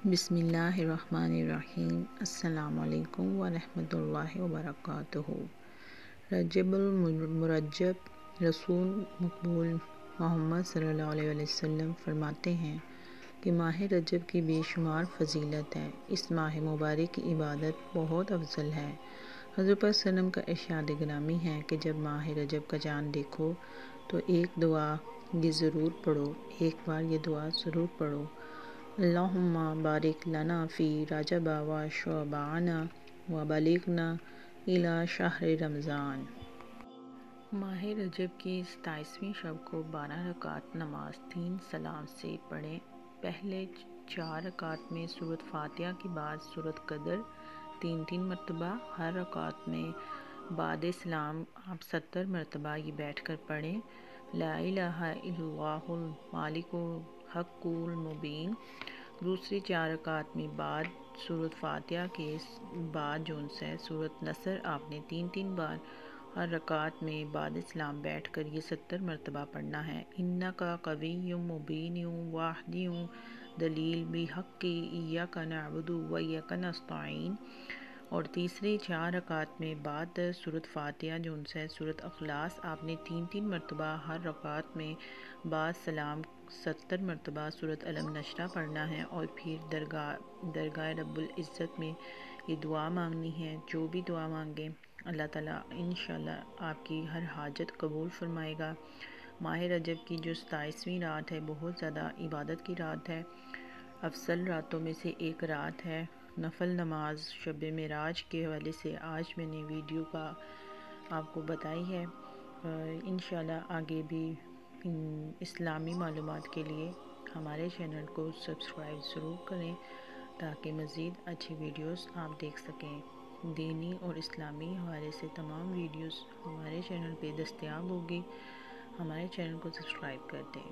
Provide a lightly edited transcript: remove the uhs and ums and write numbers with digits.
بسم اللہ الرحمن الرحیم۔ السلام علیکم ورحمۃ اللہ وبرکاتہ۔ رجب المرجب رسول مقبول محمد صلی اللہ علیہ وسلم فرماتے ہیں کہ ماہ رجب کی بے شمار فضیلت ہے۔ اس ماہ مبارک کی عبادت بہت افضل ہے۔ حضرت صلی اللہ علیہ وسلم کا ارشاد گرامی ہے کہ جب ماہ رجب کا چاند دیکھو تو ایک دعا یہ ضرور پڑھو، ایک بار یہ دعا ضرور پڑھو، اللہم بارک لنا فی رجب و شعبان و بلغنا الی شہر رمضان۔ ماہ رجب کی 27ویں شب کو 12 رکعت نماز 3 سلام سے پڑھیں۔ پہلے 4 رکعت میں سورۃ فاتحہ کے بعد سورۃ قدر 3 مرتبہ، ہر رکعت میں بعد سلام آپ 70 مرتبہ یہ بیٹھ کر پڑھیں۔ لا الہ الا اللہ المالک الحق المبین۔ دوسری 4 رکعت میں بعد سورۃ فاتحہ کے بعد سورۃ نصر آپ نے 3 بار ہر رکعت میں بعد سلام بیٹھ کر یہ 70 مرتبہ پڑھنا ہے۔ انک قوی مبین واہدی دلیل بحق ایاک نعبد و ایاک نستعین۔ اور تیسری 4 رکعت میں بعد سورۃ فاتحہ سورۃ اخلاص آپ نے 3 مرتبہ ہر رکعت میں بعد سلام 70 مرتبہ سورۃ الم نشرح پڑھنا ہے، اور پھر درگاہ رب العزت میں یہ دعا مانگنی ہے۔ جو بھی دعا مانگیں اللہ تعالیٰ انشاءاللہ آپ کی ہر حاجت قبول فرمائے گا۔ ماہ رجب کی جو 27ویں رات ہے بہت زیادہ عبادت کی رات ہے، افضل راتوں میں سے ایک رات ہے۔ نفل نماز شب معراج کے حوالے سے آج میں نے ویڈیو کا آپ کو بتائی ہے۔ انشاءاللہ آگے بھی اسلامی معلومات کے لیے ہمارے چینل کو سبسکرائب ضرور کریں تاکہ مزید اچھی ویڈیوز آپ دیکھ سکیں۔ دینی اور اسلامی حوالے سے تمام ویڈیوز ہمارے چینل پہ دستیاب ہوگی۔ ہمارے چینل کو سبسکرائب کر دیں۔